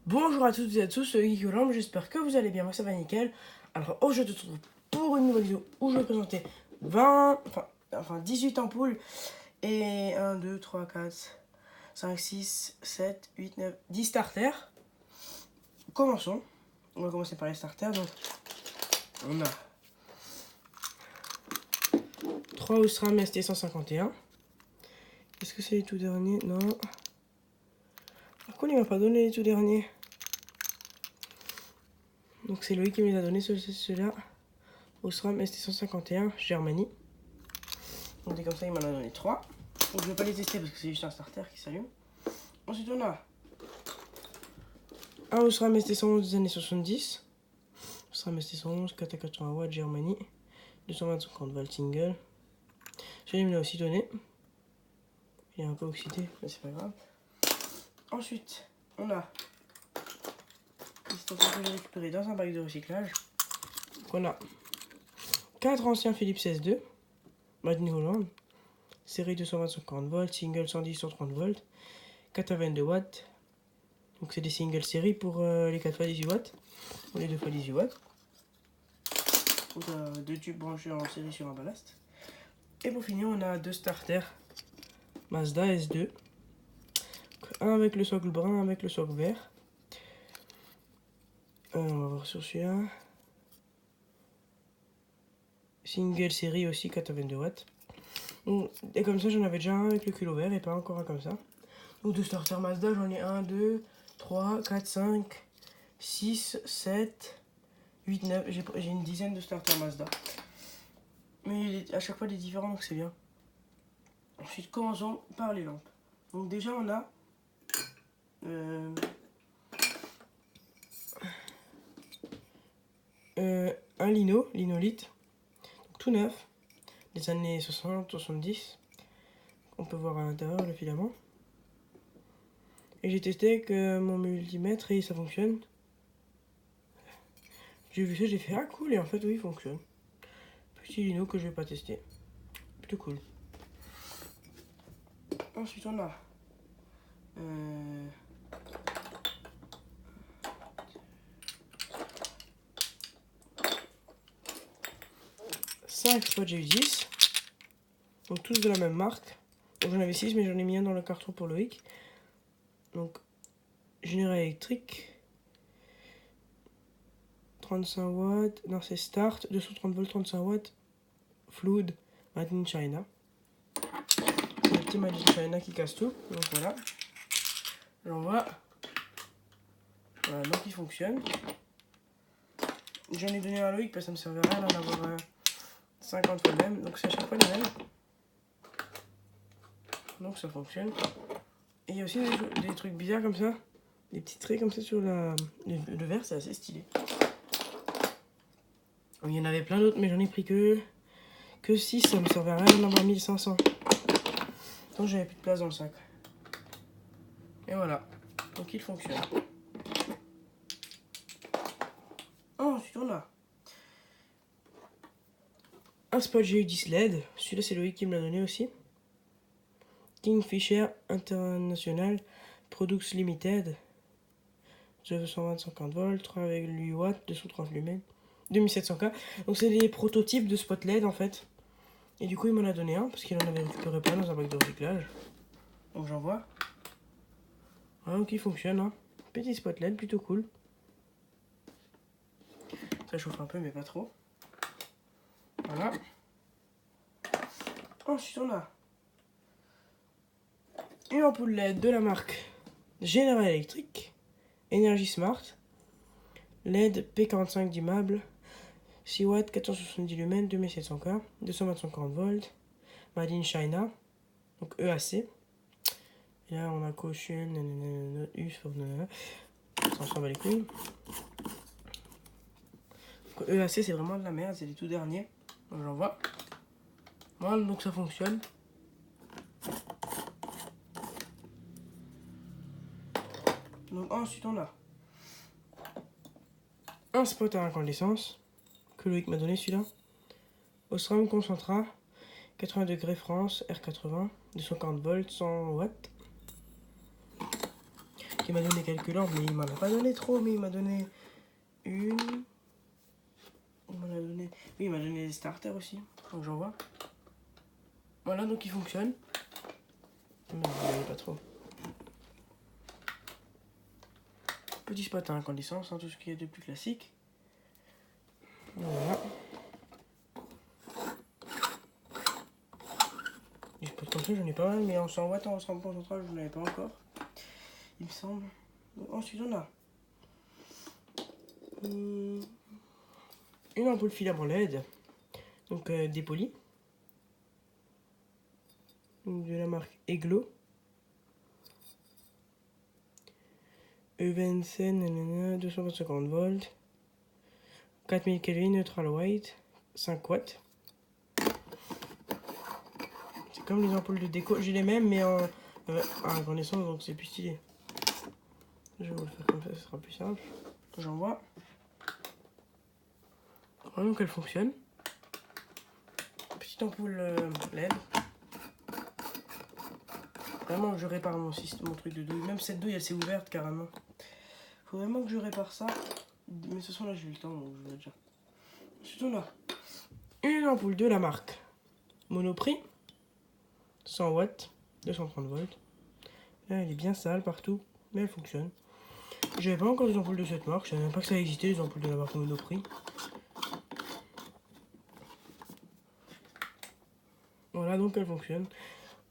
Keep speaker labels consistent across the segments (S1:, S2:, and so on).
S1: Bonjour à toutes et à tous, c'est Guy Colombe, j'espère que vous allez bien, moi ça va nickel. Alors aujourd'hui je te retrouve pour une nouvelle vidéo où je vais présenter 18 ampoules et 1, 2, 3, 4, 5, 6, 7, 8, 9, 10 starters. Commençons, on va commencer par les starters. Donc on a 3 Osram ST151. Est-ce que c'est les tout derniers? Non. Pourquoi il m'a pas donné les tout derniers? Donc c'est Loïc qui me les a donné, ceux-là. Osram ST151, Germanie. Donc comme ça, il m'en a donné 3. Donc je vais pas les tester parce que c'est juste un starter qui s'allume. Ensuite, on a un Osram ST111 des années 70. Osram ST111, 4 à 80 watts, Germanie. 250 volts single. Celui-là, il me l'a aussi donné. Il est un peu oxydé, mais c'est pas grave. Ensuite, on a les starters que j'ai récupérés dans un bac de recyclage. Donc on a 4 anciens Philips S2, Made in Holland. Série 250 volts, single 110-130 volts, 4 à 22 watts. Donc c'est des single séries pour les 4 x 18 watts, ou les 2 x 18 watts. Donc deux tubes branchés en série sur un ballast. Et pour finir, on a deux starters Mazda S2. Un avec le socle brun, un avec le socle vert. On va voir sur celui-là. Single série aussi, 4 à 22 watts. Et comme ça, j'en avais déjà un avec le culot vert et pas encore un comme ça. Donc deux starters Mazda, j'en ai 1, 2, 3, 4, 5, 6, 7, 8, 9. J'ai une dizaine de starters Mazda. Mais à chaque fois des différents, donc c'est bien. Ensuite, commençons par les lampes. Donc déjà, on a un linolite, tout neuf, des années 60-70. On peut voir à l'intérieur le filament. Et j'ai testé avec mon multimètre et ça fonctionne. J'ai vu ça, j'ai fait ah cool, et en fait oui, il fonctionne. Petit lino que je vais pas tester. Plutôt cool. Ensuite, on a 5 spots GU10. Donc tous de la même marque. Donc j'en avais 6, mais j'en ai mis un dans le carton pour Loïc. Donc General Electric. 35 watts. Non, c'est Start. 230 volts, 35 watts. Fluid. Made in China. Le petit Made in China qui casse tout. Donc voilà. J'envoie. Voilà, donc il fonctionne. J'en ai donné un à Loïc parce que ça me servait à rien d'en avoir 50 fois le même. Donc c'est à chaque fois le même. Donc ça fonctionne. Et il y a aussi des trucs bizarres comme ça. Des petits traits comme ça sur le verre, c'est assez stylé. Il y en avait plein d'autres, mais j'en ai pris que 6, ça me servait à rien d'en avoir 1500. Donc j'avais plus de place dans le sac. Et voilà. Donc il fonctionne. Ensuite on a un spot GU10 LED. Celui-là c'est Loïc qui me l'a donné aussi. Kingfisher International Products Limited. 220-50 volts, 3,8 watts, 230 lumens, 2700K. Donc c'est des prototypes de spot LED en fait. Et du coup il m'en a donné un parce qu'il en avait récupéré plein dans un bac de recyclage. Donc j'en vois. Voilà, donc il fonctionne. Hein. Petit spot LED plutôt cool. Ça chauffe un peu mais pas trop. Voilà. Ensuite on a une ampoule LED de la marque General Electric. Energy Smart. LED P45 dimmable. 6 watts, 470 lumens, 2700K, 225 volts, Made in China, donc EAC. Et là on a caution, ça s'en bat les couilles. Donc, EAC c'est vraiment de la merde, c'est les tout derniers. Donc j'en vois. Voilà, donc ça fonctionne. Donc ensuite on a un spot à incandescence que Loïc m'a donné celui-là. Osram Concentra, 80 degrés France, R80, 240 volts, 100 watts. qui m'a donné quelques lampes, mais il m'en a pas donné trop, mais il m'a donné une. Il m'en a donné. Oui, il m'a donné des starters aussi. Donc j'en vois. Voilà, donc il fonctionne. Mais vous voyez pas trop. Petit spot à incandescence, hein, tout ce qui est de plus classique. Voilà. Les spots comme ça, j'en ai pas mal, mais en 100 watts, en 100 concentrage, je n'en avais pas encore. Il me semble. Donc, ensuite, on a une ampoule filament LED, donc dépolie, donc de la marque Eglo. Evensen 250 volts, 4000 Kelvin, neutral white, 5 watts. C'est comme les ampoules de déco, j'ai les mêmes mais en incandescence, donc c'est plus stylé. Je vais vous le faire comme ça, ce sera plus simple. J'en vois. Voilà, donc elle fonctionne. Petite ampoule LED. Vraiment que je répare mon truc de douille. Même cette douille elle s'est ouverte carrément. Faut vraiment que je répare ça. Mais ce soir là j'ai eu le temps donc je vais déjà. Ensuite on a une ampoule de la marque Monoprix. 100 watts, 230 volts. Là elle est bien sale partout. Mais elle fonctionne. J'avais pas encore des ampoules de cette marque. Je savais même pas que ça existait les ampoules de la marque Monoprix. Voilà donc elle fonctionne.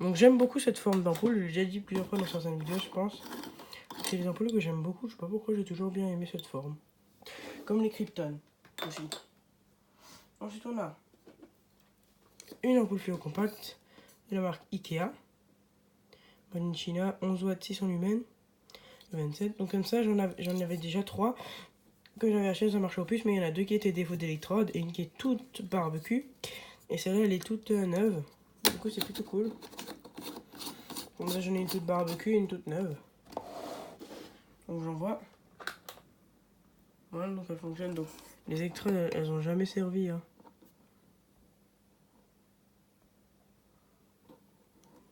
S1: Donc j'aime beaucoup cette forme d'ampoule. J'ai déjà dit plusieurs fois dans certaines vidéos je pense. C'est les ampoules que j'aime beaucoup, je sais pas pourquoi j'ai toujours bien aimé cette forme. Comme les Krypton aussi. Ensuite on a une ampoule fluo compacte de la marque Ikea. Made China, 11 watts 600 lumens, 27. Donc comme ça j'en avais déjà 3 que j'avais acheté dans un marché aux puces, mais il y en a 2 qui étaient défaut d'électrode et une qui est toute barbecue. Et celle-là elle est toute neuve. Du coup c'est plutôt cool. Donc là j'en ai une toute barbecue et une toute neuve. Donc j'en vois. Voilà, donc elle fonctionne. Donc les électrodes elles ont jamais servi. Hein.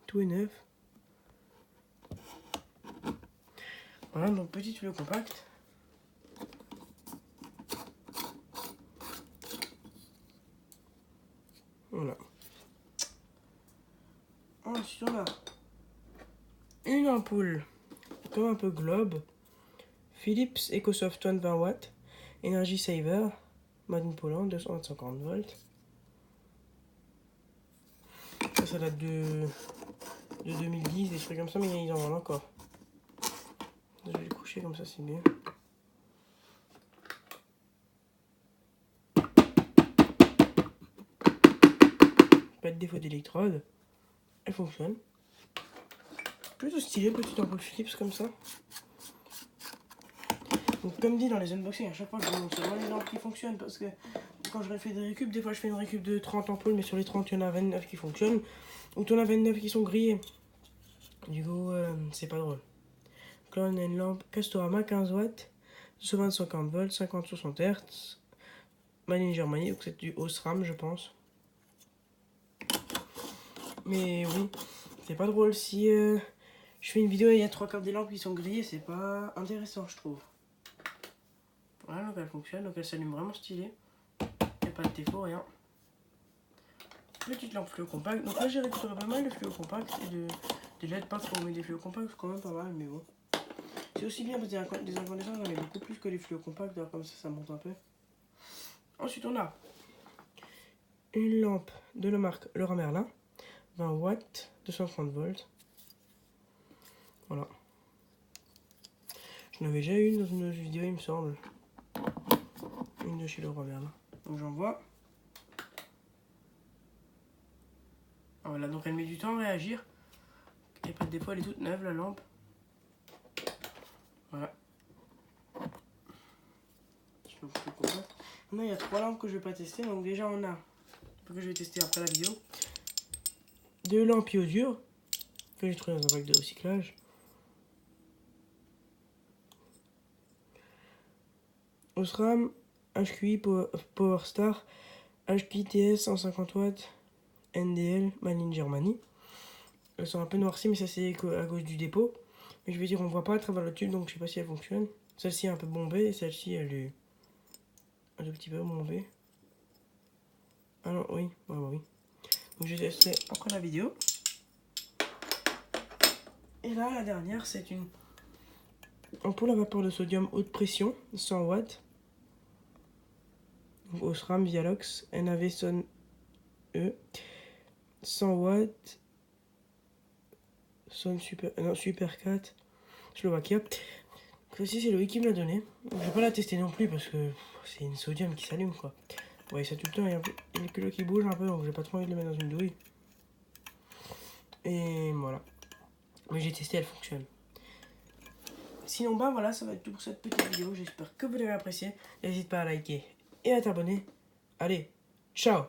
S1: Tout est neuf. Voilà, donc petit tuyau compact. Voilà. Ensuite on a une ampoule comme un peu globe. Philips EcoSoft 20 watts. Energy Saver. Made in Poland, 250 volts. Ça date de 2010, des trucs comme ça, mais ils en vendent encore. Je vais le coucher comme ça, c'est bien. Pas de défaut d'électrode. Elle fonctionne. Plutôt stylé, petite ampoule Philips comme ça. Donc comme dit dans les unboxings, à chaque fois je vous montre seulement les lampes qui fonctionnent parce que quand je fais des récup, des fois je fais une récup de 30 ampoules, mais sur les 30 il y en a 29 qui fonctionnent, ou tu en as 29 qui sont grillés. Du coup, c'est pas drôle. Donc là on a une lampe Castorama 15 watts, 250 volts, 50-60 Hz, made in Germany, donc c'est du Osram je pense. Mais oui, c'est pas drôle si je fais une vidéo et il y a 3 quarts des lampes qui sont grillées, c'est pas intéressant je trouve. Voilà, donc elle fonctionne, donc elle s'allume vraiment stylée. Il n'y a pas de défaut, rien. Petite lampe fluo compacte. Donc là j'ai récupéré pas mal de fluo compacts et des LED pas trop, mais des fluo compacts c'est quand même pas mal, mais bon. C'est aussi bien parce que des incandescents j'en ai beaucoup plus que les fluo compacts, alors comme ça monte un peu. Ensuite on a une lampe de la marque Leroy Merlin, 20 watts, 230 volts. Voilà. J'en avais déjà une dans une autre vidéo il me semble. Une de chez Leroy Merlin. Donc j'en vois. Voilà, donc elle met du temps à réagir. Il n'y a pas de défaut, elle est toute neuve la lampe. Voilà. Maintenant il y a 3 lampes que je vais pas tester. Donc déjà on a, que je vais tester après la vidéo, 2 lampes iodure que j'ai trouvé dans un bac de recyclage. Osram HQI Power Star HQI-TS 150 watts NDL Made in Germany. Elles sont un peu noircies mais ça c'est à cause du dépôt. Mais je vais dire, on voit pas à travers le tube, donc je sais pas si elle fonctionne. Celle-ci est un peu bombée et celle-ci, elle est un tout petit peu bombée. Ah non, oui, ouais, oui. Donc je testerai après la vidéo. Et là, la dernière, c'est une ampoule à vapeur de sodium haute pression, 100 watts. Donc, Osram Vialox, NAV Son E, 100 watts. Son Super, non, Super 4, Slovaquia. Celle-ci, c'est Loïc qui me l'a donné. Je vais pas la tester non plus parce que c'est une sodium qui s'allume, quoi. Ouais, ça tout le temps, il y a le culot qui bouge un peu, donc j'ai pas trop envie de le mettre dans une douille. Et voilà. Mais j'ai testé, elle fonctionne. Sinon, bah voilà, ça va être tout pour cette petite vidéo. J'espère que vous l'avez apprécié. N'hésite pas à liker et à t'abonner. Allez, ciao!